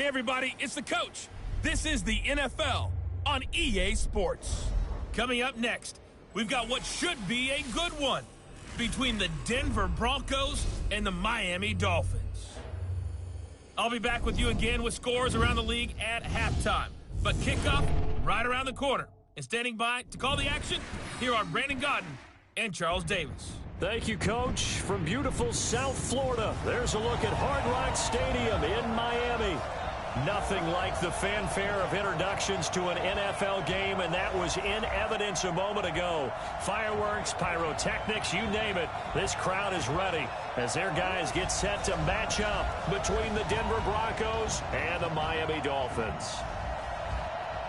Hey, everybody, it's the coach. This is the NFL on EA Sports. Coming up next, we've got what should be a good one between the Denver Broncos and the Miami Dolphins. I'll be back with you again with scores around the league at halftime. But kickoff right around the corner. And standing by to call the action, here are Brandon Gaudin and Charles Davis. Thank you, Coach. From beautiful South Florida, there's a look at Hard Rock Stadium in Miami. Nothing like the fanfare of introductions to an NFL game, and that was in evidence a moment ago. Fireworks, pyrotechnics, you name it. This crowd is ready as their guys get set to match up between the Denver Broncos and the Miami Dolphins.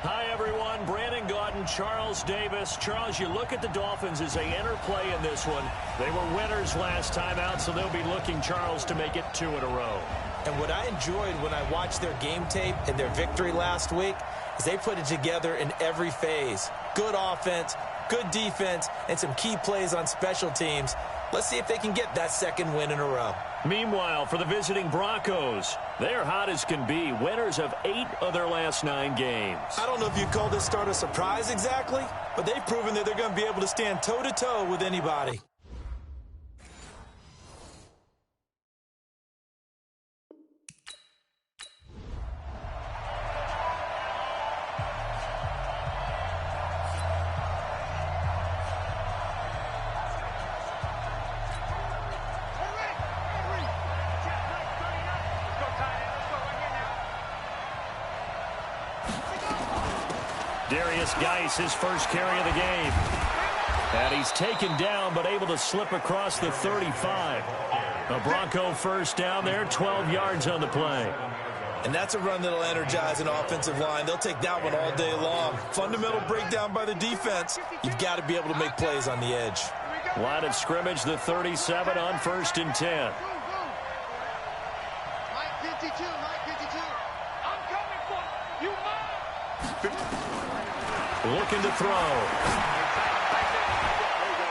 Hi, everyone. Brandon Gaudin, Charles Davis. Charles, you look at the Dolphins as they enter play in this one. They were winners last time out, so they'll be looking, Charles, to make it 2 in a row. And what I enjoyed when I watched their game tape and their victory last week is they put it together in every phase. Good offense, good defense, and some key plays on special teams. Let's see if they can get that second win in a row. Meanwhile, for the visiting Broncos, they're hot as can be, winners of 8 of their last 9 games. I don't know if you'd call this start a surprise exactly, but they've proven that they're going to be able to stand toe-to-toe with anybody. Geis, his first carry of the game. And he's taken down, but able to slip across the 35. A Bronco first down there, 12 yards on the play. And that's a run that'll energize an offensive line. They'll take that one all day long. Fundamental breakdown by the defense. You've got to be able to make plays on the edge. Line of scrimmage, the 37 on 1st and 10. Looking to throw.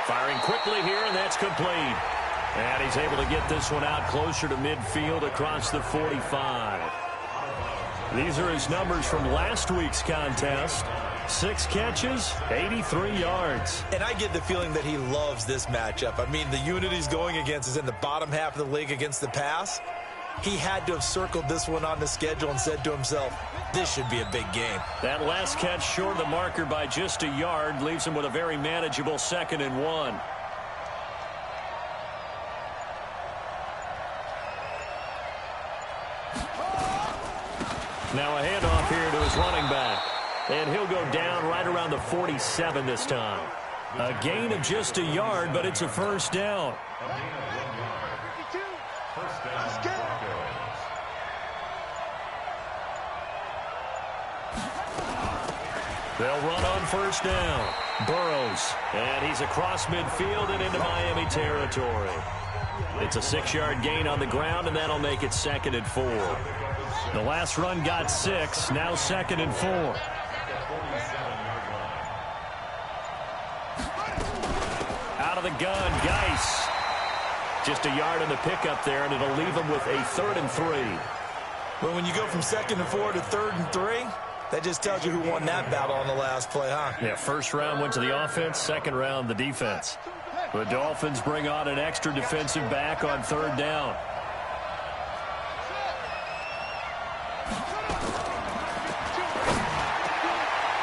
Firing quickly here, and that's complete. And he's able to get this one out closer to midfield across the 45. These are his numbers from last week's contest. 6 catches, 83 yards. And I get the feeling that he loves this matchup. I mean, the unit he's going against is in the bottom half of the league against the pass. He had to have circled this one on the schedule and said to himself, this should be a big game. That last catch short of the marker by just a yard leaves him with a very manageable 2nd and 1. Now a handoff here to his running back. And he'll go down right around the 47 this time. A gain of just a yard, but it's a first down. They'll run on first down. Burrows, and he's across midfield and into Miami territory. It's a 6-yard gain on the ground, and that'll make it 2nd and 4. The last run got 6, now 2nd and 4. Out of the gun, Geis. Just a yard on the pickup there, and it'll leave him with a 3rd and 3. Well, when you go from 2nd and 4 to 3rd and 3, that just tells you who won that battle on the last play, huh? Yeah, first round went to the offense, second round the defense. The Dolphins bring on an extra defensive back on 3rd down.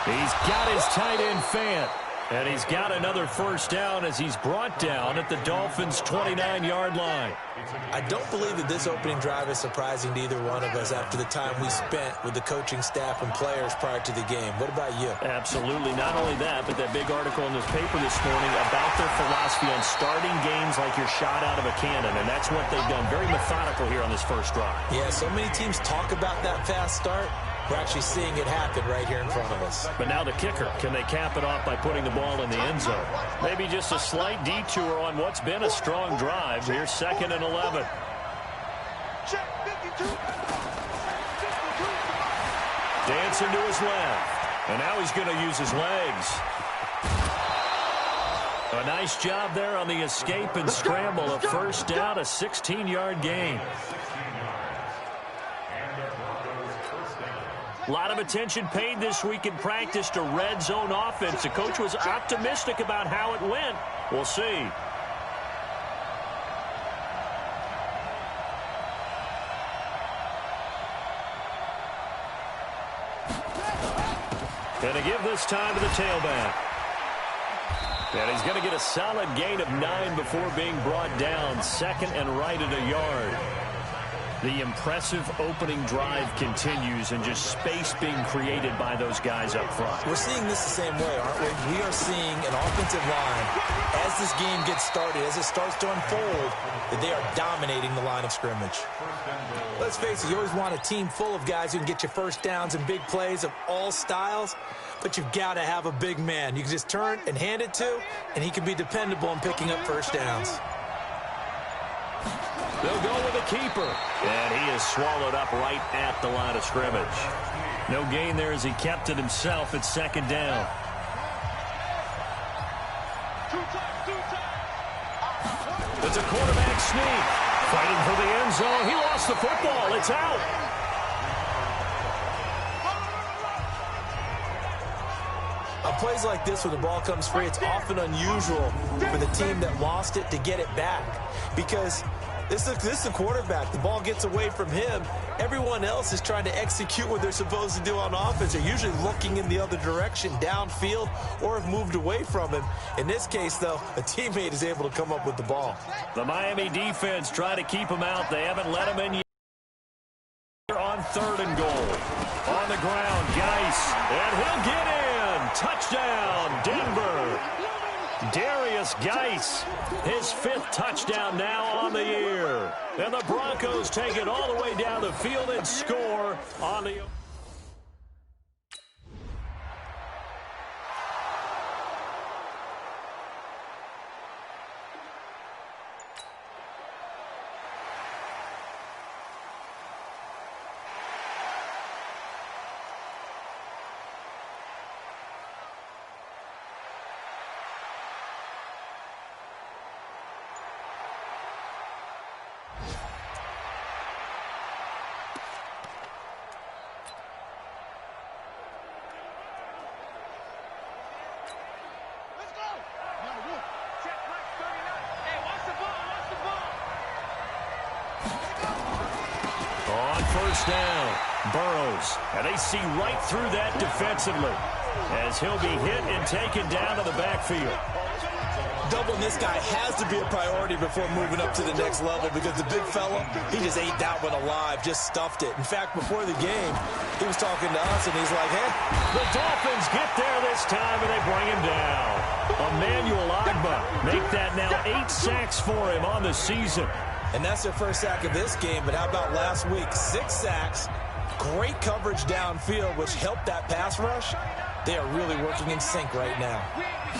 He's got his tight end Fant. And he's got another first down as he's brought down at the Dolphins' 29-yard line. I don't believe that this opening drive is surprising to either one of us after the time we spent with the coaching staff and players prior to the game. What about you? Absolutely. Not only that, but that big article in this paper this morning about their philosophy on starting games like you're shot out of a cannon, and that's what they've done. Very methodical here on this first drive. Yeah, so many teams talk about that fast start. We're actually seeing it happen right here in front of us. But now the kicker. Can they cap it off by putting the ball in the end zone? Maybe just a slight detour on what's been a strong drive. Here's 2nd and 11. Dancing to his left. And now he's going to use his legs. A nice job there on the escape and scramble. A first down, a 16-yard gain. A lot of attention paid this week in practice to red zone offense. The coach was optimistic about how it went. We'll see. And to give this time to the tailback. And he's going to get a solid gain of 9 before being brought down. Second and right at a yard. The impressive opening drive continues, and just space being created by those guys up front. We're seeing this the same way, aren't we? We are seeing an offensive line, as this game gets started, as it starts to unfold, that they are dominating the line of scrimmage. Let's face it, you always want a team full of guys who can get you first downs and big plays of all styles, but you've got to have a big man you can just turn and hand it to, and he can be dependable in picking up first downs. They'll go with a keeper. And he is swallowed up right at the line of scrimmage. No gain there as he kept it himself at second down. It's a quarterback sneak. Fighting for the end zone. He lost the football. It's out. On plays like this where the ball comes free, it's often unusual for the team that lost it to get it back. Because this is the quarterback. The ball gets away from him. Everyone else is trying to execute what they're supposed to do on offense. They're usually looking in the other direction, downfield, or have moved away from him. In this case, though, a teammate is able to come up with the ball. The Miami defense trying to keep him out. They haven't let him in yet. On third and goal. On the ground, Geis. And he'll get in. Touchdown, Denver. Darius Geis, his 5th touchdown now on the year. And the Broncos take it all the way down the field and score on the... First down, Burrows, and they see right through that defensively as he'll be hit and taken down to the backfield. Doubling this guy has to be a priority before moving up to the next level because the big fella, he just ate that one alive, just stuffed it. In fact, before the game, he was talking to us, and he's like, hey. The Dolphins get there this time, and they bring him down. Emmanuel Ogbah make that now 8 sacks for him on the season. And that's their first sack of this game, but how about last week? 6 sacks, great coverage downfield, which helped that pass rush. They are really working in sync right now.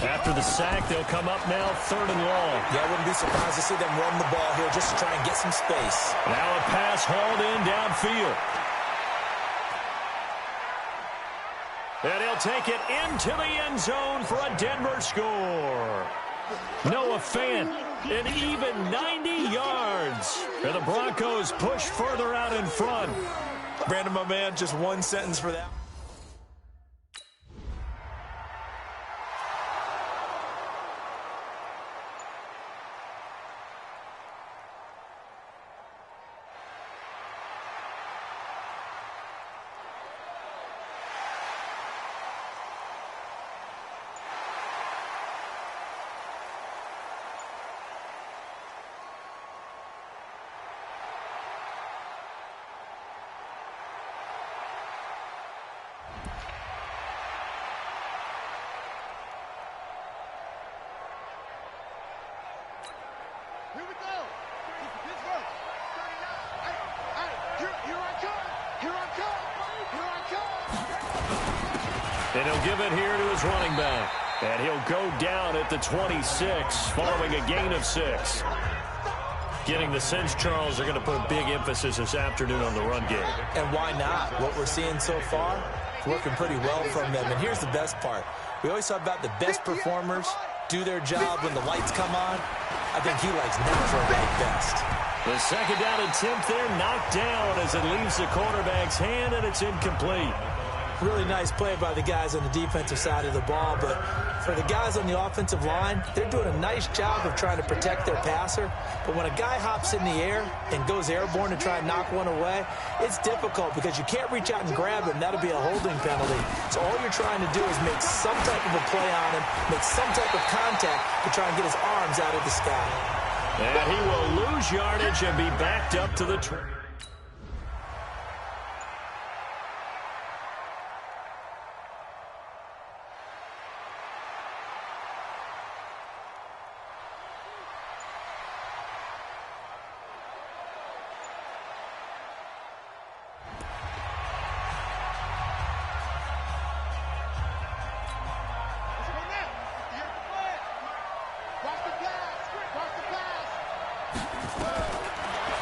After the sack, they'll come up now 3rd and long. Yeah, I wouldn't be surprised to see them run the ball here just to try and get some space. Now a pass hauled in downfield. And he'll take it into the end zone for a Denver score. Noah Fant, an even 90 yards. And the Broncos push further out in front. Brandon, my man, just one sentence for that. And he'll give it here to his running back. And he'll go down at the 26 following a gain of 6. Getting the sense, Charles, they're going to put a big emphasis this afternoon on the run game. And why not? What we're seeing so far, it's working pretty well from them. And here's the best part. We always talk about the best performers do their job when the lights come on. I think he likes natural light best. The second down attempt there knocked down as it leaves the quarterback's hand, and it's incomplete. Really nice play by the guys on the defensive side of the ball, but for the guys on the offensive line, they're doing a nice job of trying to protect their passer. But when a guy hops in the air and goes airborne to try and knock one away, it's difficult because you can't reach out and grab him. That'll be a holding penalty. So all you're trying to do is make some type of a play on him, make some type of contact to try and get his arms out of the sky. And he will lose yardage and be backed up to the track.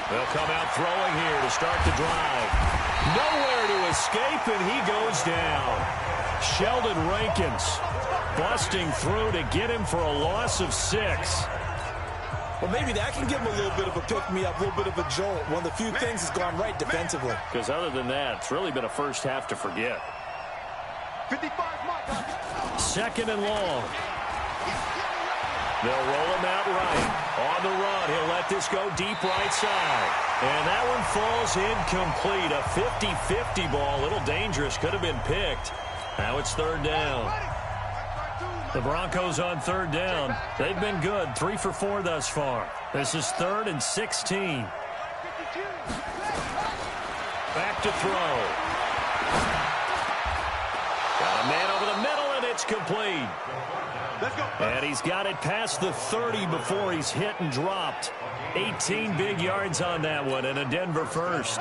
They'll come out throwing here to start the drive. Nowhere to escape, and he goes down. Sheldon Rankins busting through to get him for a loss of 6. Well, maybe that can give him a little bit of a pick-me-up, a little bit of a jolt. One of the few things has gone right defensively. Because other than that, it's really been a first half to forget. 2nd and long. They'll roll him out right. On the run, he'll let this go deep right side. And that one falls incomplete. A 50-50 ball. A little dangerous. Could have been picked. Now it's 3rd down. The Broncos on 3rd down. They've been good. 3 for 4 thus far. This is 3rd and 16. Back to throw. Got a man over the middle, and it's complete. And he's got it past the 30 before he's hit and dropped. 18 big yards on that one, and a Denver first.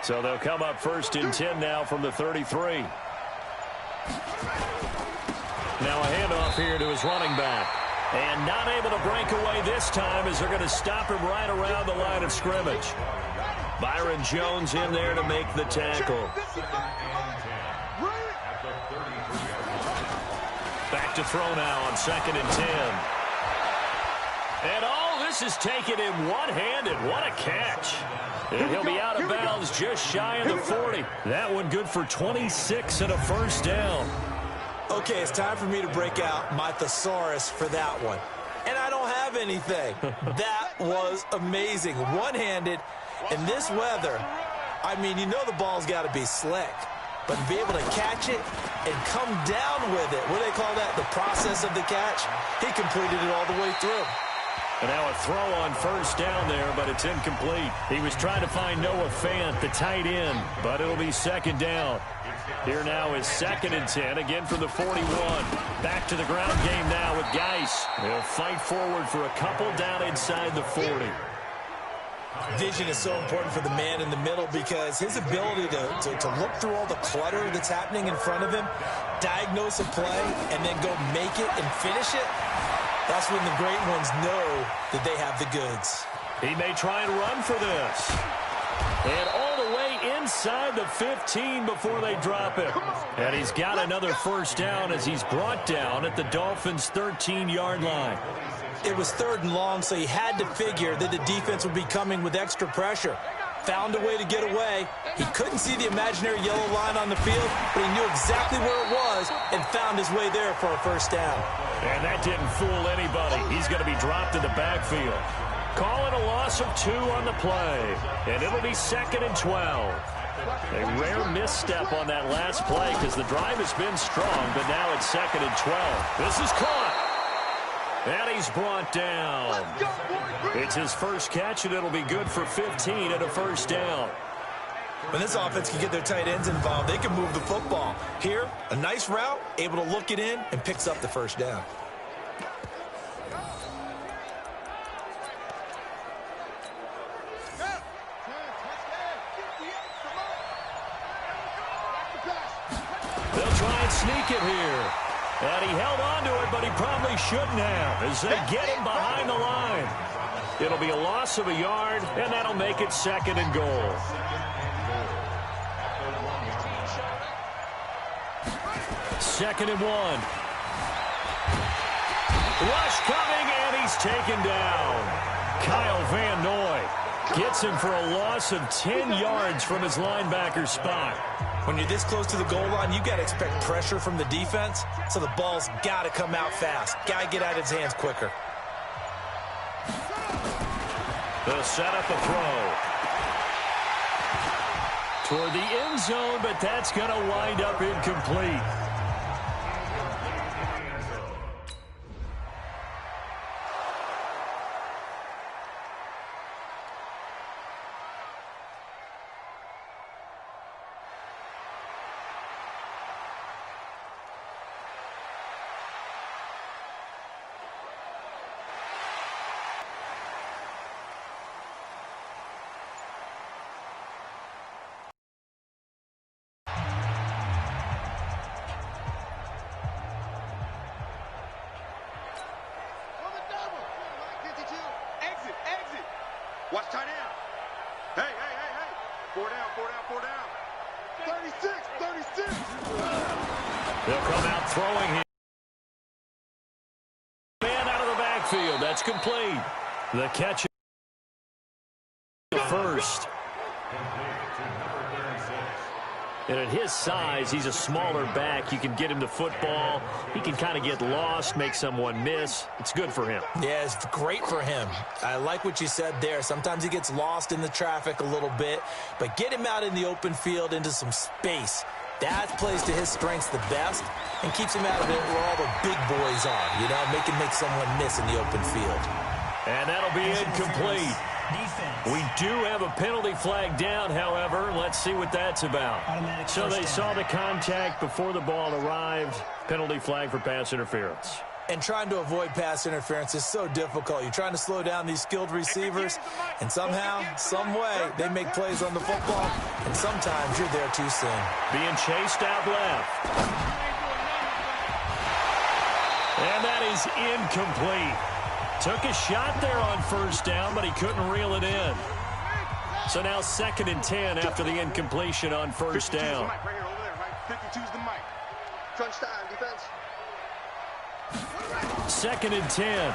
So they'll come up 1st and 10 now from the 33. Now a handoff here to his running back. And not able to break away this time as they're going to stop him right around the line of scrimmage. Byron Jones in there to make the tackle. Back to throw now on 2nd and 10. And this is taken in one-handed. What a catch. And he'll be out of bounds just shy of the 40. That one good for 26 and a first down. Okay, it's time for me to break out my thesaurus for that one. And I don't have anything. That was amazing. One-handed in this weather. I mean, you know the ball's got to be slick. But to be able to catch it and come down with it, what do they call that? The process of the catch? He completed it all the way through. And now a throw on 1st down there, but it's incomplete. He was trying to find Noah Fant, the tight end, but it'll be 2nd down. Here now is 2nd and 10, again from the 41. Back to the ground game now with Geis. He'll fight forward for a couple down inside the 40. Vision is so important for the man in the middle because his ability to look through all the clutter that's happening in front of him, diagnose a play, and then go make it and finish it, that's when the great ones know that they have the goods. He may try and run for this. And all the way inside the 15 before they drop it. And he's got another first down as he's brought down at the Dolphins' 13-yard line. It was 3rd and long, so he had to figure that the defense would be coming with extra pressure. Found a way to get away. He couldn't see the imaginary yellow line on the field, but he knew exactly where it was and found his way there for a first down. And that didn't fool anybody. He's going to be dropped in the backfield. Call it a loss of 2 on the play, and it'll be 2nd and 12. A rare misstep on that last play because the drive has been strong, but now it's 2nd and 12. This is caught. And he's brought down. It's his first catch, and it'll be good for 15 and a first down. When this offense can get their tight ends involved, they can move the football. Here, a nice route, able to look it in, and picks up the first down. They'll try and sneak it here. And he held on to it, but he probably shouldn't have as they get him behind the line. It'll be a loss of a yard, and that'll make it 2nd and goal. Second and 1. Rush coming, and he's taken down. Kyle Van Noy Gets him for a loss of 10 yards from his linebacker spot. When you're this close to the goal line, you got to expect pressure from the defense, so the ball's got to come out fast. Got to get out of his hands quicker. They'll set up a throw toward the end zone, but that's going to wind up incomplete. Watch tight end. Hey. 4 down. 36. They'll come out throwing him. Man out of the backfield. That's complete. The catch first. And at his size, he's a smaller back. You can get him the football. He can kind of get lost, make someone miss. It's good for him. Yeah, it's great for him. I like what you said there. Sometimes he gets lost in the traffic a little bit, but get him out in the open field into some space. That plays to his strengths the best and keeps him out of it where all the big boys are, you know, make someone miss in the open field. And that'll be incomplete. We do have a penalty flag down, however. Let's see what that's about. So they saw the contact before the ball arrived. Penalty flag for pass interference. And trying to avoid pass interference is so difficult. You're trying to slow down these skilled receivers, and somehow, some way, they make plays on the football, and sometimes you're there too soon. Being chased out left. And that is incomplete. Took a shot there on first down, but he couldn't reel it in. So now 2nd and 10 after the incompletion on first down. 52's the mic. Crunch time, defense. 2nd and 10.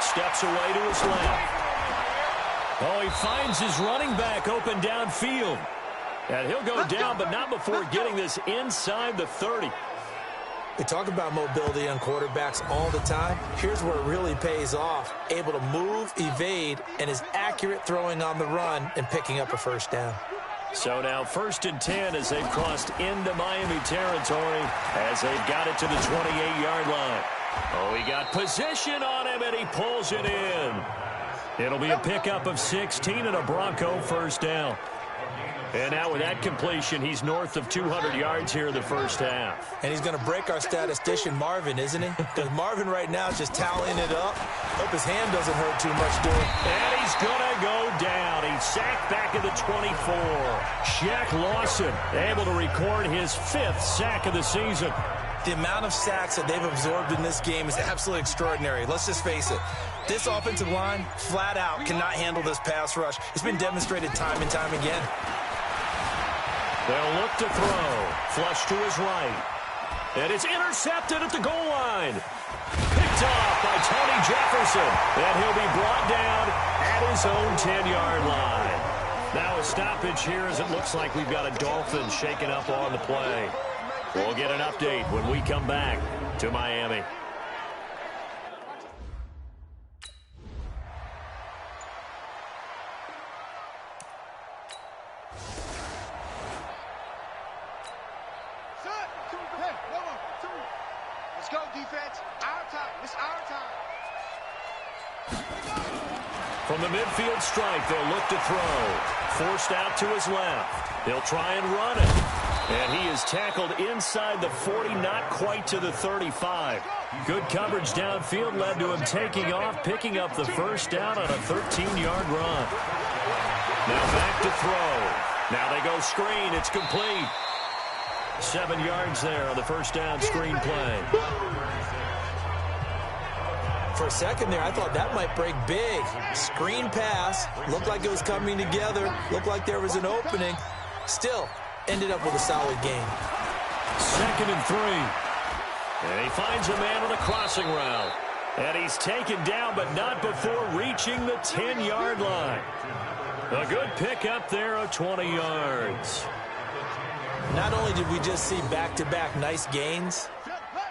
Steps away to his left. Oh, he finds his running back open downfield. And he'll go down, but not before getting this inside the 30. We talk about mobility on quarterbacks all the time. Here's where it really pays off. Able to move, evade, and is accurate throwing on the run and picking up a first down. So now 1st and 10 as they've crossed into Miami territory as they've got it to the 28-yard line. Oh, he got position on him, and he pulls it in. It'll be a pickup of 16 and a Bronco first down. And now with that completion, he's north of 200 yards here in the first half. And he's going to break our statistician, Marvin, isn't he? Because Marvin right now is just tallying it up. Hope his hand doesn't hurt too much doing it. And he's going to go down. He's sacked back at the 24. Shaq Lawson able to record his 5th sack of the season. The amount of sacks that they've absorbed in this game is absolutely extraordinary. Let's just face it. This offensive line, flat out, cannot handle this pass rush. It's been demonstrated time and time again. They'll look to throw. Flush to his right. And it's intercepted at the goal line. Picked off by Tony Jefferson. And he'll be brought down at his own 10-yard line. Now a stoppage here as it looks like we've got a Dolphin shaken up on the play. We'll get an update when we come back to Miami. Let's go, defense. Our time. It's our time. From the midfield stripe, they'll look to throw. Forced out to his left. They'll try and run it. And he is tackled inside the 40, not quite to the 35. Good coverage downfield led to him taking off, picking up the first down on a 13-yard run. Now back to throw. Now they go screen. It's complete. 7 yards there on the first down screen play. For a second there, I thought that might break big. Screen pass. Looked like it was coming together. Looked like there was an opening. Still, ended up with a solid game. 2nd and 3. And he finds a man on the crossing route. And he's taken down, but not before reaching the 10-yard line. A good pickup there of 20 yards. Not only did we just see back-to-back nice gains,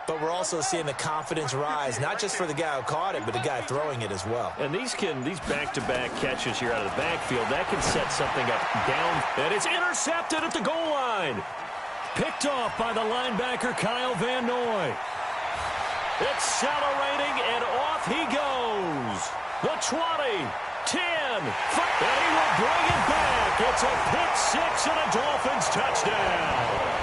but we're also seeing the confidence rise, not just for the guy who caught it, but the guy throwing it as well. And these back-to-back catches here out of the backfield, that can set something up down. And it's intercepted at the goal line. Picked off by the linebacker, Kyle Van Noy. Accelerating, and off he goes. The 20, 10, and he will bring it back. It's a pick six and a Dolphins touchdown.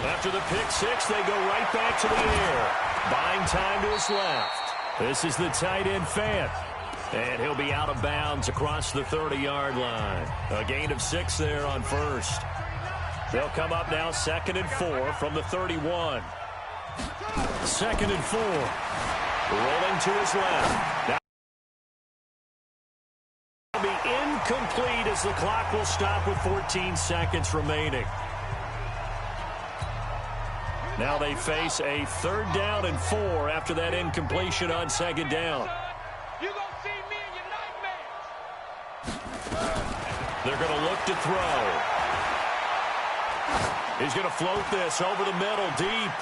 After the pick six, they go right back to the air. Buying time to his left. This is the tight end, Fant. And he'll be out of bounds across the 30-yard line. A gain of 6 there on first. They'll come up now 2nd and 4 from the 31. 2nd and 4. Rolling to his left. Now will be incomplete as the clock will stop with 14 seconds remaining. Now they face a 3rd down and 4 after that incompletion on 2nd down. You gonna see me in your nightmares. They're going to look to throw. He's going to float this over the middle deep.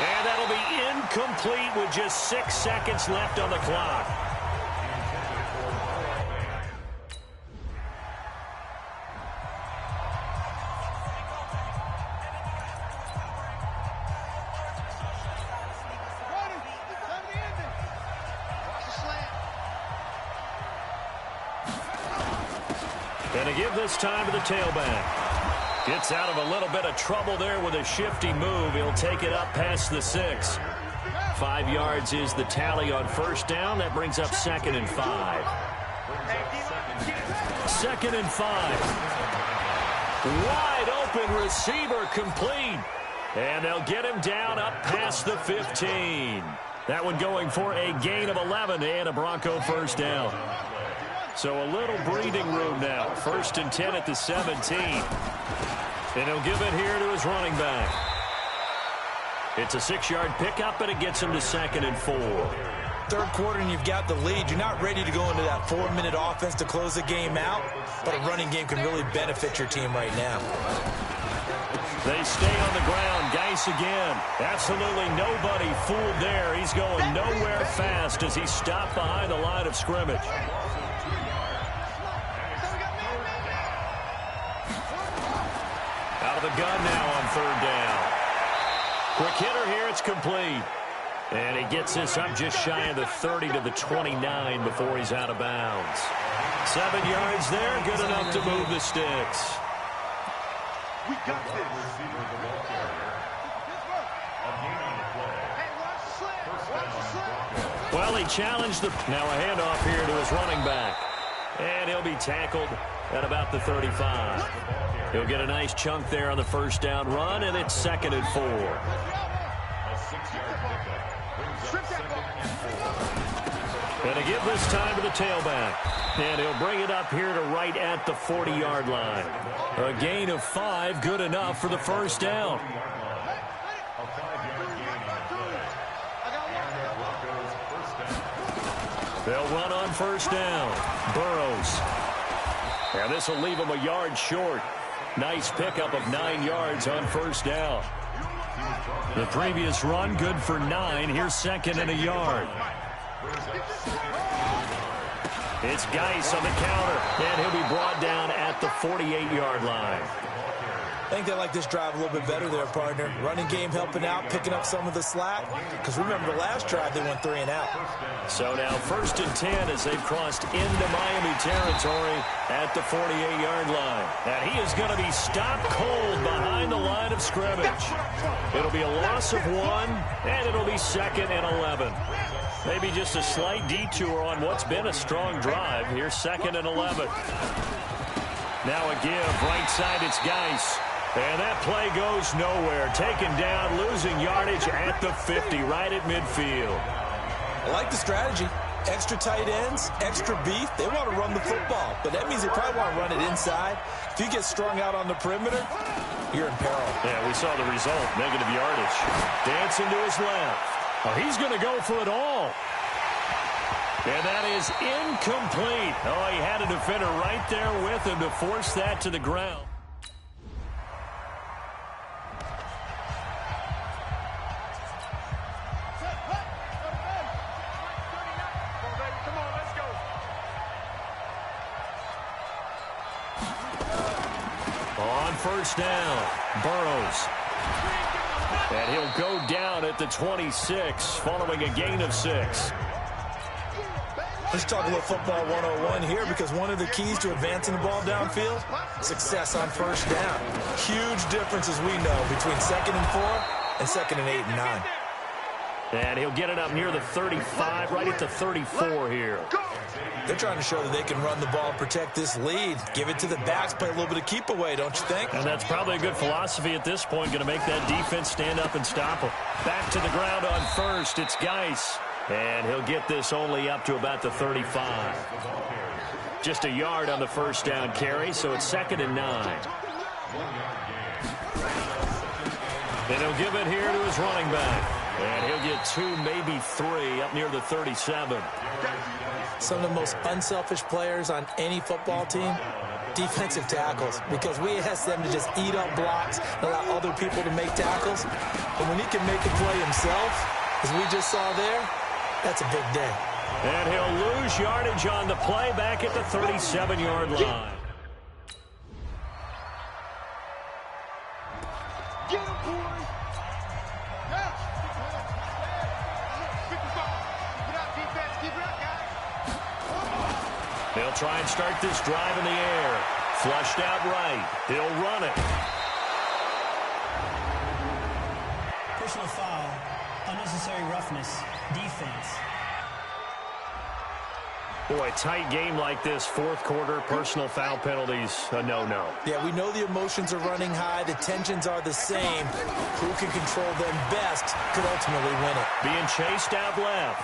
And that'll be incomplete with just 6 seconds left on the clock. And to give this time to the tailback. Gets out of a little bit of trouble there with a shifty move. He'll take it up past the 6. 5 yards is the tally on 1st down. That brings up 2nd and 5. 2nd and 5. Wide open receiver complete. And they'll get him down up past the 15. That one going for a gain of 11 and a Bronco 1st down. So a little breathing room now. 1st and 10 at the 17. And he'll give it here to his running back. It's a 6-yard pickup, and it gets him to 2nd and 4. 3rd quarter, and you've got the lead. You're not ready to go into that 4-minute offense to close the game out, but a running game can really benefit your team right now. They stay on the ground. Geis again. Absolutely nobody fooled there. He's going nowhere fast as he's stopped behind the line of scrimmage. Out of the gun now on 3rd down. Quick hitter here. It's complete. And he gets this up just shy of the 30 to the 29 before he's out of bounds. 7 yards there. Good enough to move the sticks. We got this. Well, he challenged the... Now a handoff here to his running back. And he'll be tackled at about the 35. He'll get a nice chunk there on the 1st down run, and it's 2nd and 4. And to give this time to the tailback. And he'll bring it up here to right at the 40-yard line. A gain of 5, good enough for the 1st down. They'll run on 1st down. Burrows. And this will leave him a yard short. Nice pickup of 9 yards on 1st down. The previous run, good for 9. Here's 2nd and a yard. It's Geis on the counter, and he'll be brought down at the 48-yard line. I think they like this drive a little bit better there, partner. Running game helping out, picking up some of the slack. Because remember, the last drive, they went 3 and out. So now 1st and 10 as they've crossed into Miami territory at the 48-yard line. And he is going to be stopped cold behind the line of scrimmage. It'll be a loss of 1, and it'll be 2nd and 11. Maybe just a slight detour on what's been a strong drive. Here's 2nd and 11. Now a give. Right side, it's Geis. And that play goes nowhere. Taken down, losing yardage at the 50, right at midfield. I like the strategy. Extra tight ends, extra beef. They want to run the football, but that means they probably want to run it inside. If you get strung out on the perimeter, you're in peril. Yeah, we saw the result, negative yardage. Dancing to his left. Oh, he's going to go for it all. And that is incomplete. Oh, he had a defender right there with him to force that to the ground. On first down, Burrows. And he'll go down at the 26, following a gain of 6. Let's talk a little football 101 here, because one of the keys to advancing the ball downfield, success on first down. Huge difference, as we know, between 2nd and 4 and 2nd and 8 and 9. And he'll get it up near the 35, right at the 34 here. They're trying to show that they can run the ball, protect this lead. Give it to the backs, play a little bit of keep away, don't you think? And that's probably a good philosophy at this point, going to make that defense stand up and stop them. Back to the ground on first, it's Geis. And he'll get this only up to about the 35. Just a yard on the first down carry, so it's 2nd and 9. And he'll give it here to his running back. And he'll get 2, maybe 3, up near the 37. Some of the most unselfish players on any football team, defensive tackles, because we ask them to just eat up blocks and allow other people to make tackles. But when he can make a play himself, as we just saw there, that's a big day. And he'll lose yardage on the play back at the 37-yard line. Get him, boys! Yeah. Keep it up, defense. Keep it up, guys. They'll try and start this drive in the air. Flushed out right. He'll run it. Personal foul. Unnecessary roughness. Defense. Boy, tight game like this, fourth quarter, personal foul penalties, a no-no. Yeah, we know the emotions are running high. The tensions are the same. Who can control them best could ultimately win it. Being chased out left.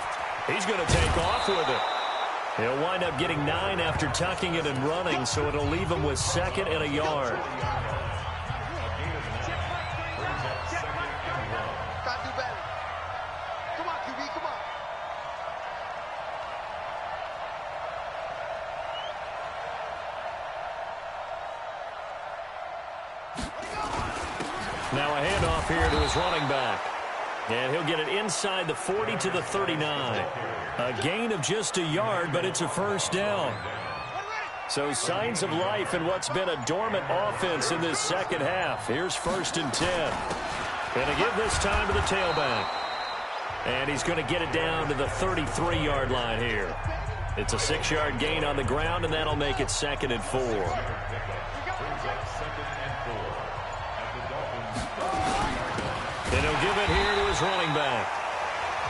He's going to take off with it. He'll wind up getting 9 after tucking it and running, so it'll leave him with 2nd and a yard. Gotta do better. Come on, QB, come on. Now a handoff here to his running back. And he'll get it inside the 40 to the 39. A gain of just a yard, but it's a first down. So signs of life in what's been a dormant offense in this second half. Here's 1st and 10. And to give this time to the tailback. And he's going to get it down to the 33-yard line here. It's a 6-yard gain on the ground, and that'll make it 2nd and 4. And he'll give it here to his running back.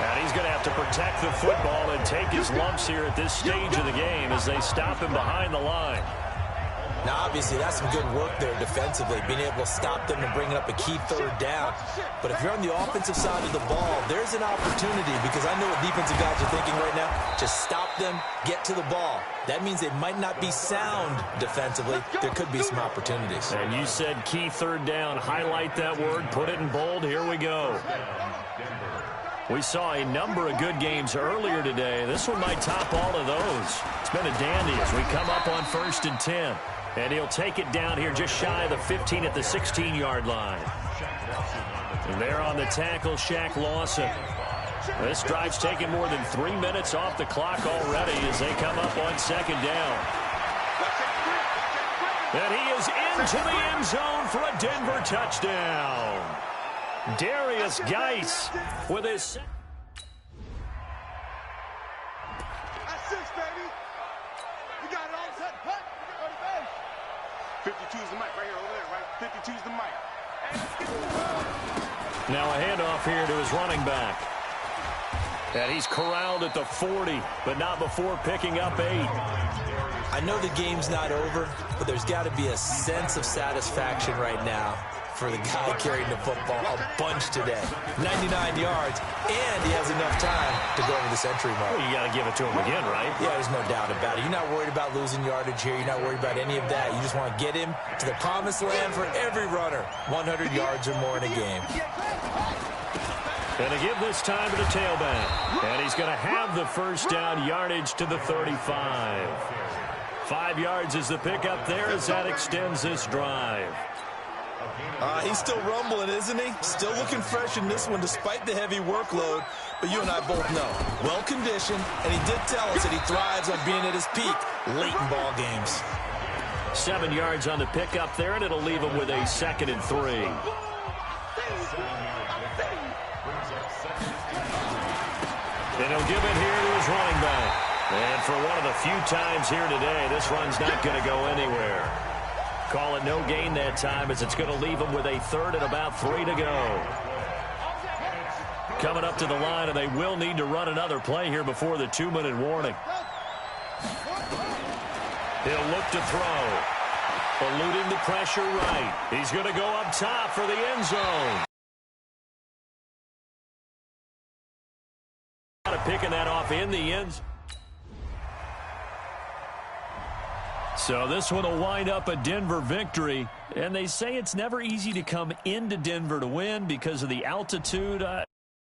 And he's going to have to protect the football and take his lumps here at this stage of the game as they stop him behind the line. Now, obviously, that's some good work there defensively, being able to stop them and bring up a key 3rd down. But if you're on the offensive side of the ball, there's an opportunity, because I know what defensive guys are thinking right now. Just stop them, get to the ball. That means they might not be sound defensively. There could be some opportunities. And you said key 3rd down. Highlight that word, put it in bold. Here we go. We saw a number of good games earlier today. This one might top all of those. It's been a dandy as we come up on 1st and 10. And he'll take it down here just shy of the 15 at the 16-yard line. And there on the tackle, Shaq Lawson. This drive's taken more than 3 minutes off the clock already as they come up on 2nd down. And he is into the end zone for a Denver touchdown. Darius Geis with his... That's 6, baby. You got it all set. Hut. 52 is the mic right here, over there, right? 52 is the mic. Now a handoff here to his running back. And he's corralled at the 40, but not before picking up 8. I know the game's not over, but there's got to be a sense of satisfaction right now for the guy carrying the football a bunch today. 99 yards, and he has enough time to go over the century mark. Well, you got to give it to him again, right? Yeah, there's no doubt about it. You're not worried about losing yardage here. You're not worried about any of that. You just want to get him to the promised land for every runner. 100 yards or more in a game. Going to give this time to the tailback. And he's going to have the first down yardage to the 35. 5 yards is the pickup there as that extends this drive. He's still rumbling, isn't he? Still looking fresh in this one despite the heavy workload. But you and I both know, well-conditioned, and he did tell us that he thrives on being at his peak late in ball games. 7 yards on the pickup there, and it'll leave him with a 2nd and 3. And he'll give it here to his running back. And for one of the few times here today, this run's not going to go anywhere. Call it no gain that time as it's going to leave him with a 3rd and about 3 to go. Coming up to the line, and they will need to run another play here before the 2-minute warning. He'll look to throw. Eluding the pressure right. He's going to go up top for the end zone. Picking that off in the end zone. So this one will wind up a Denver victory. And they say it's never easy to come into Denver to win because of the altitude.